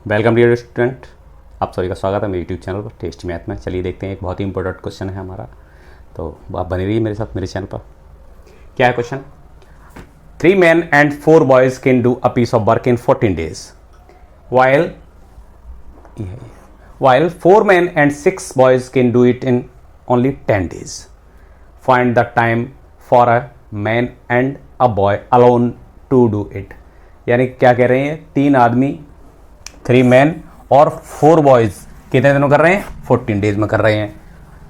Welcome dear student, आप सभी का स्वागत है मेरे यूट्यूब चैनल पर टेस्ट मैथ में। चलिए देखते हैं, एक बहुत ही इंपॉर्टेंट क्वेश्चन है हमारा, तो आप बने रहिए मेरे साथ मेरे चैनल पर। क्या है question? 3 men and 4 boys can do a piece of work in 14 days, while 4 men and 6 boys can do it in only 10 days. Find the time for a man and a boy alone to do it. यानी क्या कह रहे हैं? 3 आदमी, 3 man और 4 boys कितने दिनों कर रहे हैं? 14 डेज में कर रहे हैं।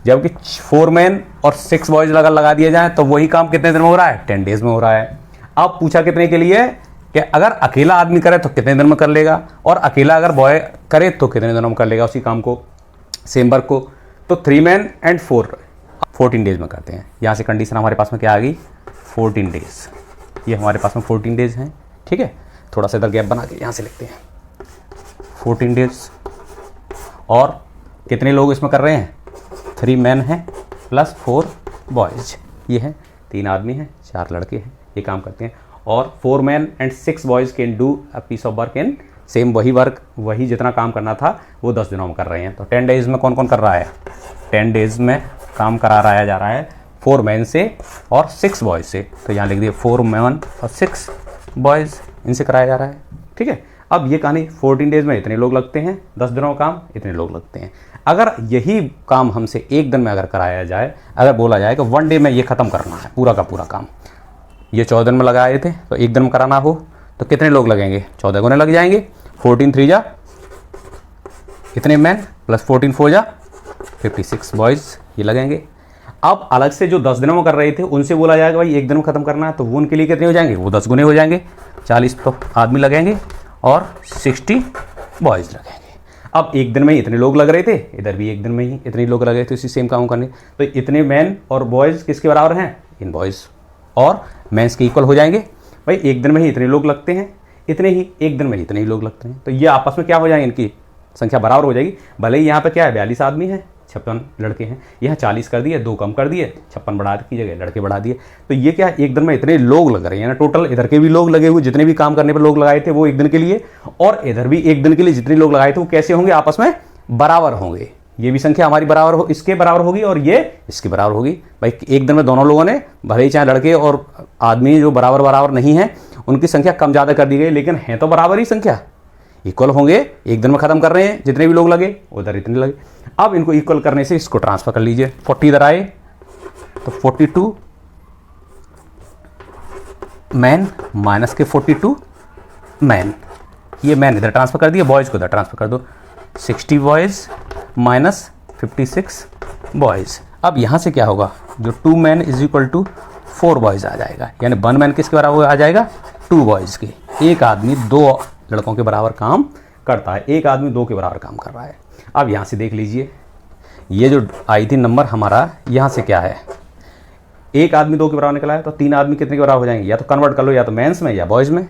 जबकि 4 मैन और 6 बॉयज लगा दिए जाए तो वही काम कितने दिन में हो रहा है? 10 डेज में हो रहा है। अब पूछा कितने के लिए कि अगर अकेला आदमी करे तो कितने दिन में कर लेगा, और अकेला अगर बॉय करे तो कितने दिनों में कर लेगा उसी काम को, सेम वर्क को। तो 3 मैन एंड 4 14 डेज में करते हैं। यहाँ से कंडीशन हमारे पास में क्या आ गई? 14 डेज। ये हमारे पास में 14 डेज हैं। ठीक है, थोड़ा सा इधर गैप बना के यहाँ से लिखते हैं 14 डेज। और कितने लोग इसमें कर रहे हैं? 3 मैन हैं प्लस 4 बॉयज। ये हैं 3 आदमी हैं, 4 लड़के हैं, ये काम करते हैं। और 4 man and 6 boys can do a piece of work in same, वही वर्क, वही जितना काम करना था वो 10 दिनों में कर रहे हैं। तो 10 डेज में कौन कौन कर रहा है? 10 डेज में काम करा रहा जा रहा है 4 मैन से और 6 बॉयज से। तो यहाँ लिख दिए 4 मैन और 6 बॉयज, इनसे कराया जा रहा है। ठीक है, अब ये कहानी 14 डेज में इतने लोग लगते हैं, 10 दिनों का काम इतने लोग लगते हैं। अगर यही काम हमसे एक दिन में अगर कराया जाए, अगर बोला जाए कि 1 डे में ये ख़त्म करना है पूरा का पूरा काम, ये 14 दिन में लगाए थे तो एक दिन में कराना हो तो कितने लोग लगेंगे? 14 गुने लग जाएंगे। 14 3 जा इतने मैन प्लस 14 4 जा 56 बॉयज़, ये लगेंगे। अब अलग से जो 10 दिनों में कर रहे थे उनसे बोला जाएगा भाई एक दिन में ख़त्म करना है, तो वो उनके लिए कितने हो जाएंगे? वो 10 गुने हो जाएंगे। 40 तो आदमी लगेंगे और 60 बॉयज़ लगेंगे। अब एक दिन में ही इतने लोग लग रहे थे, इधर भी एक दिन में ही इतने लोग लगे थे इसी सेम काम करने। तो इतने मैन और बॉयज़ किसके बराबर हैं? इन बॉयज़ और मैंस के इक्वल हो जाएंगे। भाई एक दिन में ही इतने लोग लगते हैं, इतने ही एक दिन में ही इतने ही लोग लगते हैं, तो ये आपस में क्या हो जाएंगे? इनकी संख्या बराबर हो जाएगी। भले ही यहाँ पे क्या है 42 आदमी हैं, 56 लड़के हैं, यहाँ 40 कर दिए, 2 कम कर दिए, 56 बढ़ा की जगह लड़के बढ़ा दिए। तो ये क्या एक दिन में इतने लोग लग रहे हैं ना, टोटल इधर के भी लोग लगे हुए, जितने भी काम करने पर लोग लगाए थे वो एक दिन के लिए, और इधर भी एक दिन के लिए जितने लोग लगाए थे वो कैसे होंगे? आपस में बराबर होंगे। ये भी संख्या हमारी बराबर हो, इसके बराबर होगी और ये इसके बराबर होगी। भाई एक दिन में दोनों लोगों ने, भले ही चाहे लड़के और आदमी जो बराबर नहीं है उनकी संख्या कम ज़्यादा कर दी गई, लेकिन हैं तो बराबर ही संख्या, इक्वल होंगे। एक दिन में ख़त्म कर रहे हैं, जितने भी लोग लगे उधर इतने लगे। अब इनको इक्वल करने से इसको ट्रांसफर कर लीजिए। 40 इधर आए तो 42 मैन माइनस के 42 मैन, ये मैन इधर ट्रांसफर कर दिए, बॉयज़ को इधर ट्रांसफर कर दो। 60 बॉयज़ माइनस 56 बॉयज़। अब यहाँ से क्या होगा? जो 2 man is equal to 4 boys आ जाएगा, यानी 1 मैन किसके बराबर आ जाएगा? 2 बॉयज़ के। एक आदमी 2 लड़कों के बराबर काम करता है, एक आदमी 2 के बराबर काम कर रहा है। अब यहाँ से देख लीजिए, ये जो आई थी नंबर हमारा, यहाँ से क्या है? एक आदमी 2 के बराबर निकला है, तो 3 आदमी कितने के बराबर हो जाएंगे? या तो कन्वर्ट कर लो, या तो मैंस में या बॉयज़ में,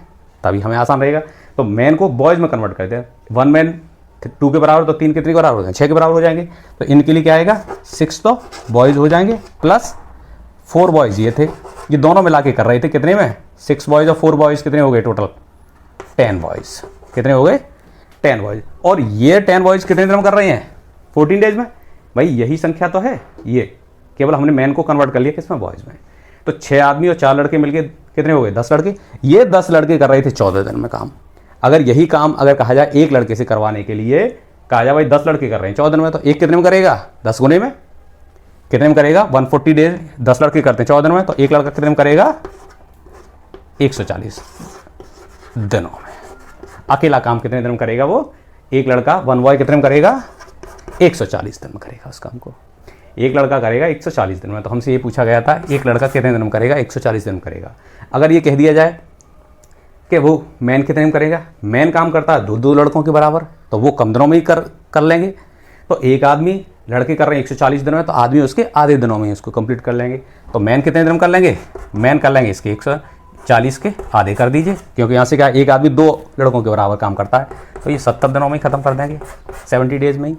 तभी हमें आसान रहेगा। तो मैन को बॉयज़ में कन्वर्ट कर दे, 1 मैन 2 के बराबर, तो 3 कितने के बराबर हो जाएंगे? 6 के बराबर हो जाएंगे। तो इनके लिए क्या आएगा? 6 तो बॉयज़ हो जाएंगे प्लस 4 बॉयज़ ये थे, ये दोनों मिला के कर रहे थे। कितने में? 6 बॉयज़ और 4 बॉयज़ कितने हो गए? Total 10 boys. कितने हो गए? 10 बॉयज़। और ये 10 बॉयज़ कितने दिन में कर रहे हैं? 14 डेज में। भाई यही संख्या तो है, ये केवल हमने मैन को कन्वर्ट कर लिया किसमें? बॉयज़ में। तो 6 आदमी और 4 लड़के मिलके कितने हो गए? 10 लड़के। ये 10 लड़के कर रहे थे 14 दिन में काम। अगर यही काम अगर कहा जाए एक लड़के से करवाने के लिए, कहा जाए भाई 10 लड़के कर रहे हैं 14 दिन में, तो एक कितने में करेगा? 10 गुने में कितने में करेगा? 140 डेज 10 लड़के करते हैं 14 दिन में, तो एक लड़का कितने में करेगा? 140 दिनों में। अकेला काम कितने दिन में करेगा वो? एक लड़का 1 बॉय कितने में करेगा? 140 दिन में करेगा उस काम को। एक लड़का करेगा 140 दिन में। तो हमसे ये पूछा गया था एक लड़का कितने दिन में करेगा? 140 दिन में करेगा। अगर ये कह दिया जाए कि वो मैन कितने में करेगा? मैन काम करता है 2 लड़कों के बराबर, तो वो कम दिनों में ही कर लेंगे। तो एक आदमी, लड़के कर रहे हैं 140 दिन में, तो आदमी उसके आधे दिनों में ही उसको कंप्लीट कर लेंगे। तो मैन कितने दिन में कर लेंगे? मैन कर लेंगे इसके 140 के आधे कर दीजिए, क्योंकि यहाँ से क्या एक आदमी 2 लड़कों के बराबर काम करता है, तो ये 70 दिनों में ही ख़त्म कर देंगे, 70 डेज में ही।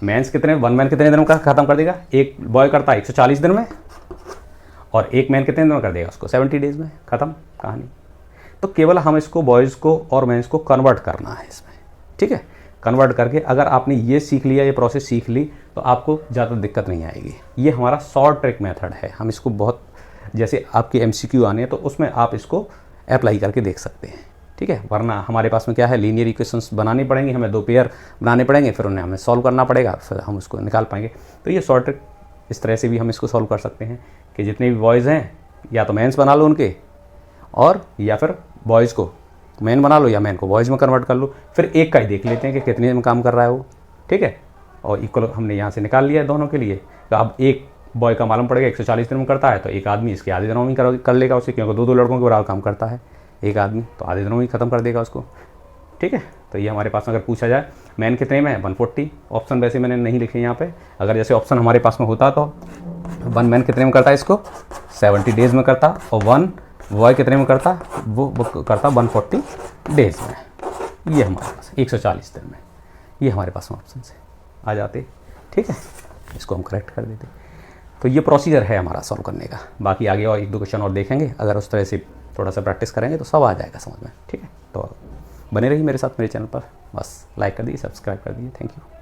मैंस कितने, 1 मैन कितने दिन का ख़त्म कर देगा? एक बॉय करता है 140 दिन में, और एक मैन कितने दिन में कर देगा उसको? 70 डेज में ख़त्म कहानी। तो केवल हम इसको बॉयज़ को और मैंस को कन्वर्ट करना है इसमें। ठीक है। कन्वर्ट करके अगर आपने ये सीख लिया, ये प्रोसेस सीख ली, तो आपको ज़्यादा दिक्कत नहीं आएगी। ये हमारा शॉर्ट ट्रिक मेथड है। हम इसको बहुत, जैसे आपके MCQ आने हैं तो उसमें आप इसको अप्लाई करके देख सकते हैं, ठीक है। वरना हमारे पास में क्या है, लीनियर इक्वेशंस बनानी पड़ेंगी, हमें 2 पेयर बनाने पड़ेंगे, फिर उन्हें हमें सॉल्व करना पड़ेगा, फिर हम उसको निकाल पाएंगे। तो ये शॉर्ट ट्रिक इस तरह से भी हम इसको सॉल्व कर सकते हैं कि जितने भी बॉयज़ हैं या तो मेंस बना लो उनके, और या फिर बॉयज़ को मेन बना लो या मेन को बॉयज़ में कन्वर्ट कर लो, फिर एक का ही देख लेते हैं कि कितने में काम कर रहा है वो, ठीक है। और इक्वल हमने यहाँ से निकाल लिया है दोनों के लिए। तो अब एक बॉय का मालूम पड़ेगा 140 दिन में करता है, तो एक आदमी इसके आधे दिनों में कर लेगा उसे, क्योंकि 2 लड़कों के बराबर काम करता है एक आदमी, तो आधे दिनों में ख़त्म कर देगा उसको, ठीक है। तो ये हमारे पास में अगर पूछा जाए मैन कितने में है 140, ऑप्शन वैसे मैंने नहीं लिखे यहाँ पे, अगर जैसे ऑप्शन हमारे पास में होता तो 1 मैन कितने में करता है इसको 70 डेज़ में करता, और 1 बॉय कितने में करता, वो करता 140 डेज़ में। ये हमारे पास 140 दिन में, ये हमारे पास में ऑप्शन से आ जाते, ठीक है। इसको हम करेक्ट कर देते। तो ये प्रोसीजर है हमारा सॉल्व करने का। बाकी आगे और 1-2 क्वेश्चन और देखेंगे, अगर उस तरह से थोड़ा सा प्रैक्टिस करेंगे तो सब आ जाएगा समझ में, ठीक है। तो बने रहिए मेरे साथ मेरे चैनल पर, बस लाइक कर दीजिए, सब्सक्राइब कर दीजिए। Thank you.